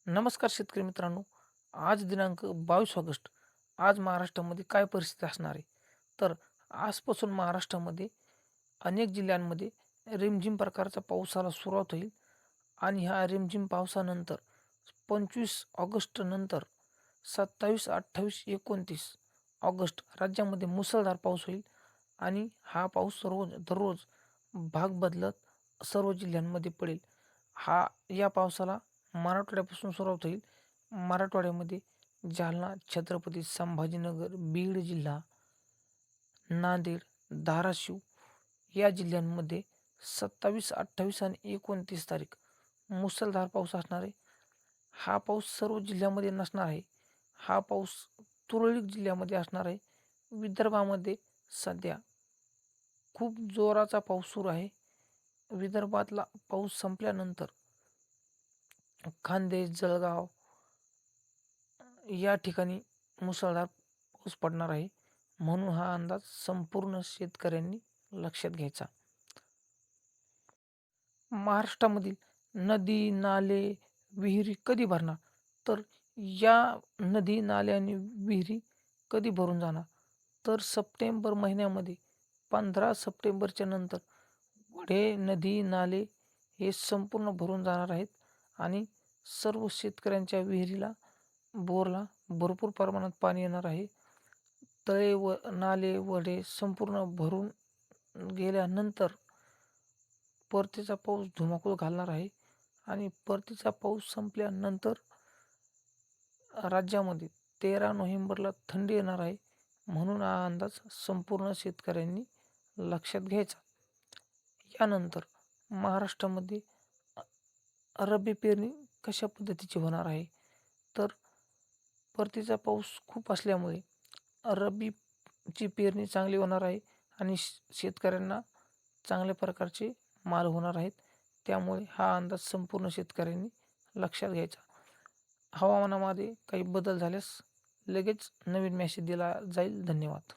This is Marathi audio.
नमस्कार शेतकरी मित्रांनो. आज दिनांक 22 ऑगस्ट. आज महाराष्ट्रामध्ये काय परिस्थिती असणार आहे? तर आजपासून महाराष्ट्रामध्ये अनेक जिल्ह्यांमध्ये रिमझिम प्रकारचा पावसाला सुरुवात होईल आणि ह्या रिमझिम पावसानंतर 25 ऑगस्ट नंतर 27, 28, 29 ऑगस्ट राज्यामध्ये मुसळधार पाऊस होईल आणि हा पाऊस रोज दररोज भाग बदलत सर्व जिल्ह्यांमध्ये पडेल. या पावसाला मराठवाड्यापासून सुरुवात होईल. मराठवाड्यामध्ये जालना, छत्रपती संभाजीनगर, बीड जिल्हा, नांदेड, धाराशिव या जिल्ह्यांमध्ये 27, 28 आणि 29 तारीख मुसळधार पाऊस असणार आहे. हा पाऊस सर्व जिल्ह्यामध्ये नसणार आहे. हा पाऊस तुरळक जिल्ह्यामध्ये असणार आहे. विदर्भामध्ये सध्या खूप जोराचा पाऊस सुरू आहे. विदर्भातला पाऊस संपल्यानंतर खान्देश, जळगाव या ठिकाणी मुसळधार पाऊस पडणार आहे. म्हणून हा अंदाज संपूर्ण शेतकऱ्यांनी लक्षात घ्यायचा. महाराष्ट्रामधील नदी, नाले, विहिरी कधी भरणार? तर या नदी, नाले आणि विहिरी कधी भरून जाणार? तर सप्टेंबर महिन्यामध्ये 15 सप्टेंबरच्या नंतर ओढे, नदी, नाले हे संपूर्ण भरून जाणार आहेत आणि सर्व शेतकऱ्यांच्या विहिरीला, बोरला भरपूर प्रमाणात पाणी येणार आहे. तळे व नाले, ओढे संपूर्ण भरून गेल्यानंतर परतीचा पाऊस धुमाकूळ घालणार आहे आणि परतीचा पाऊस संपल्यानंतर राज्यामध्ये 13 नोव्हेंबरला थंडी येणार आहे. म्हणून हा अंदाज संपूर्ण शेतकऱ्यांनी लक्षात घ्यायचा. यानंतर महाराष्ट्रामध्ये रब्बी पेरणी कशा पद्धतीची होणार आहे? तर परतीचा पाऊस खूप असल्यामुळे रब्बीची पेरणी चांगली होणार आहे आणि शेतकऱ्यांना चांगल्या प्रकारचे माल होणार आहेत. त्यामुळे हा अंदाज संपूर्ण शेतकऱ्यांनी लक्षात घ्यायचा. हवामानामध्ये काही बदल झाल्यास लगेच नवीन मेसेज दिला जाईल. धन्यवाद.